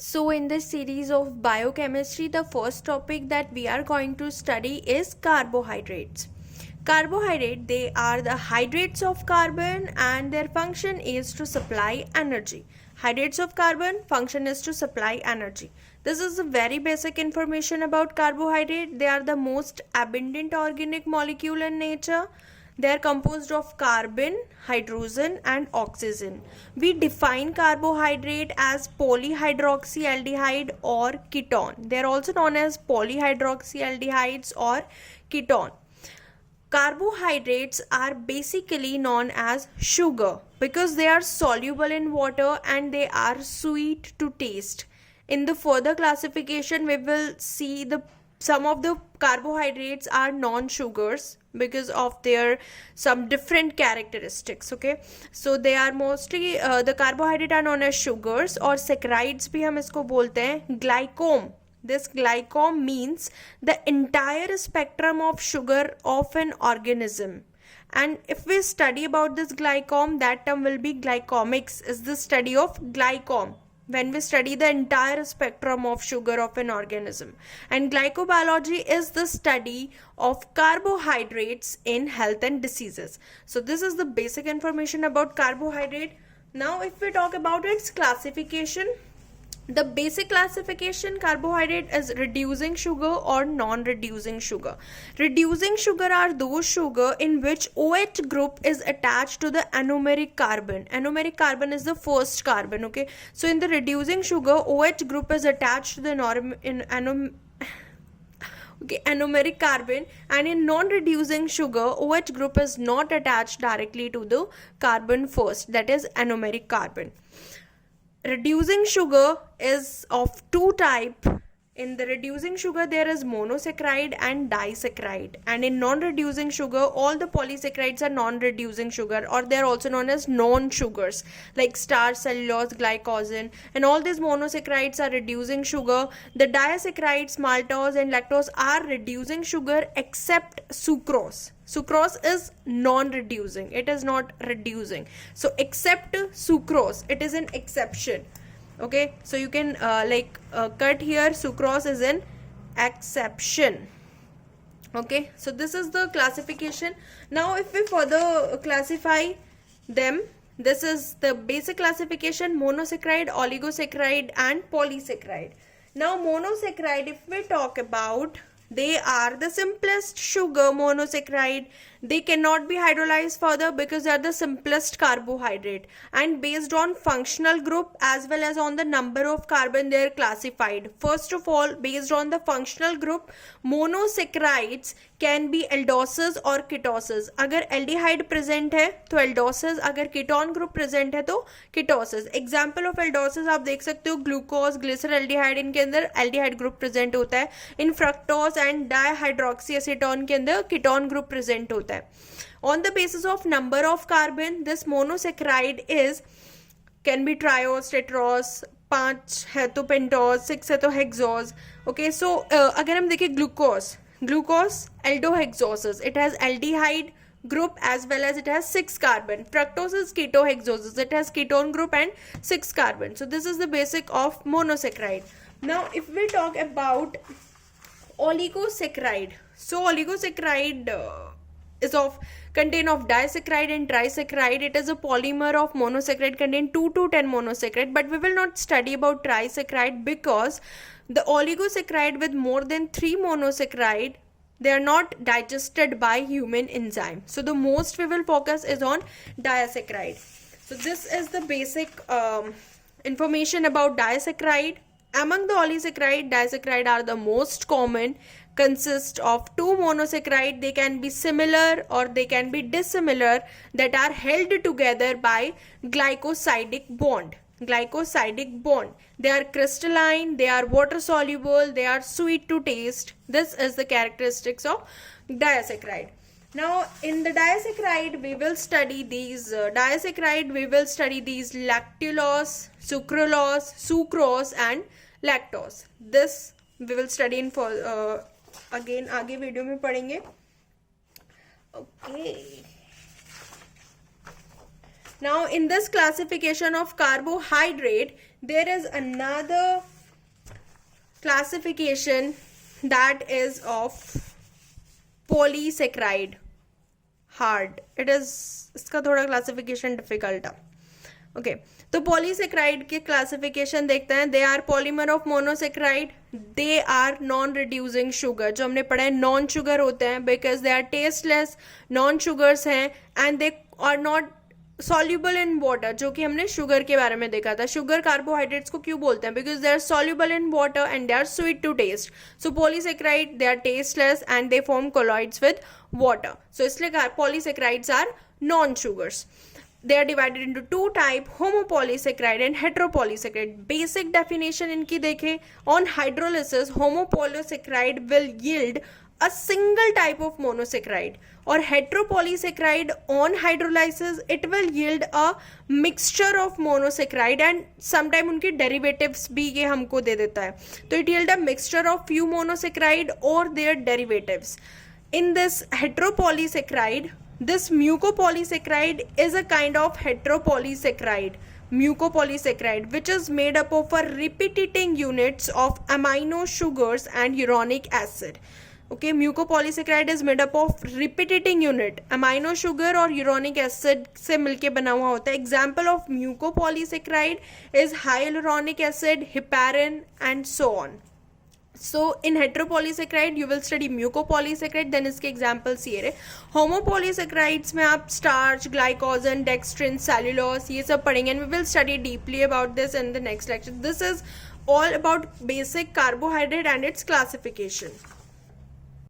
So, in this series of biochemistry, the first topic that we are going to study is carbohydrates. Carbohydrate, they are the hydrates of carbon and their function is to supply energy. Hydrates of carbon, function is to supply energy. This is a very basic information about carbohydrate. They are the most abundant organic molecule in nature. They are composed of carbon, hydrogen and oxygen. We define carbohydrate as polyhydroxyaldehyde or ketone. They are also known as polyhydroxyaldehydes or ketone. Carbohydrates are basically known as sugar because they are soluble in water and they are sweet to taste. In the further classification, we will see the some of the carbohydrates are non-sugars because of their some different characteristics. Okay, so they are mostly the carbohydrate are known as sugars or saccharides भी हम इसको बोलते हैं. Glycom, this glycom means the entire spectrum of sugar of an organism. And if we study about this glycom, that term will be glycomics, is the study of glycom when we study the entire spectrum of sugar of an organism. And glycobiology is the study of carbohydrates in health and diseases. So this is the basic information about carbohydrate. Now if we talk about its classification, the basic classification carbohydrate is reducing sugar or non-reducing sugar. Reducing sugar are those sugar in which OH group is attached to the anomeric carbon. Anomeric carbon is the first carbon. Okay, so in the reducing sugar, OH group is attached to the anomeric carbon, and in non-reducing sugar, OH group is not attached directly to the carbon first, that is anomeric carbon. Reducing sugar is of two types. In the reducing sugar, there is monosaccharide and disaccharide. And in non-reducing sugar, all the polysaccharides are non-reducing sugar, or they are also known as non-sugars like starch, cellulose, glycogen. And all these monosaccharides are reducing sugar. The disaccharides, maltose and lactose are reducing sugar except sucrose. Sucrose is non-reducing. It is not reducing. So except sucrose, it is an exception. Okay, so you can cut here, sucrose is an exception. Okay, so this is the classification. Now if we further classify them, this is the basic classification: monosaccharide, oligosaccharide and polysaccharide. Now monosaccharide, if we talk about, they are the simplest sugar. Monosaccharide, they cannot be hydrolyzed further because they are the simplest carbohydrate, and based on functional group as well as on the number of carbon they are classified. First of all, based on the functional group, monosaccharides can be aldoses और ketoses. अगर aldehyde present है तो aldoses, अगर ketone group present है तो ketoses. Example of aldoses आप देख सकते हो, ग्लूकोज, ग्लिसरल्डिहाइड, इनके अंदर aldehyde group present होता है. इन फ्रक्टोज एंड डाइहाइड्रोक्सी एसीटोन के अंदर ketone group present होता है. On the basis of number of carbon, this monosaccharide is can be triose, tetrose, 5 है तो pentose, 6 है तो hexose. Okay, so अगर हम देखें glucose aldohexoses, it has aldehyde group as well as it has 6 carbon. Fructose is ketohexoses, it has ketone group and 6 carbon. So this is the basic of monosaccharide. Now if we talk about oligosaccharide, so oligosaccharide is contain of disaccharide and trisaccharide. It is a polymer of monosaccharide, contain 2 to 10 monosaccharide, but we will not study about trisaccharide because the oligosaccharide with more than 3 monosaccharide, they are not digested by human enzyme. So the most we will focus is on disaccharide. So this is the basic information about disaccharide. Among the oligosaccharide, disaccharide are the most common, consist of 2 monosaccharide. They can be similar or they can be dissimilar, that are held together by glycosidic bond. They are crystalline, they are water soluble, they are sweet to taste. This is the characteristics of disaccharide. Now in the disaccharide we will study these lactulose, sucrose and lactose. This we will study in for again आगे video में पढ़ेंगे. Okay. Now in this classification of carbohydrate, There is another classification that is of polysaccharide. Hard it is, इसका थोड़ा classification difficult है. Okay, तो polysaccharide के classification देखते हैं. They are polymer of monosaccharide, they are non reducing sugar. जो हमने पढ़ा है नॉन शुगर होते हैं because they are tasteless, non sugars हैं, and they are not soluble in water, जो कि हमने शुगर के बारे में देखा था. शुगर कार्बोहाइड्रेट्स को क्यों बोलते हैं? Because they are soluble in water and they are sweet to taste. So polysaccharide they are tasteless and they form colloids with water. So इसलिए polysaccharides are non sugars. They are divided into two type, homopolysaccharide and heteropolysaccharide. Basic definition इनकी देखें. On hydrolysis, homopolysaccharide will yield a single type of monosaccharide, और heteropolysaccharide on hydrolysis it will yield a mixture of monosaccharide and sometime उनकी derivatives भी ये हमको दे देता है. तो it yield a mixture of few monosaccharide or their derivatives. In this heteropolysaccharide, this mucopolysaccharide is a kind of heteropolysaccharide, mucopolysaccharide, which is made up of a repeating units of amino sugars and uronic acid. Okay, mucopolysaccharide is made up of repeating unit, amino sugar और uronic acid से मिलके बना हुआ होता है. Example of mucopolysaccharide is hyaluronic acid, heparin and so on. So in heteropolysaccharide you will study mucopolysaccharide, then इसके examples ये रहे. Homopolysaccharides में आप starch, glycogen, dextrin, cellulose ये सब पढ़ेंगे, and we will study deeply about this in the next lecture. This is all about basic carbohydrate and its classification.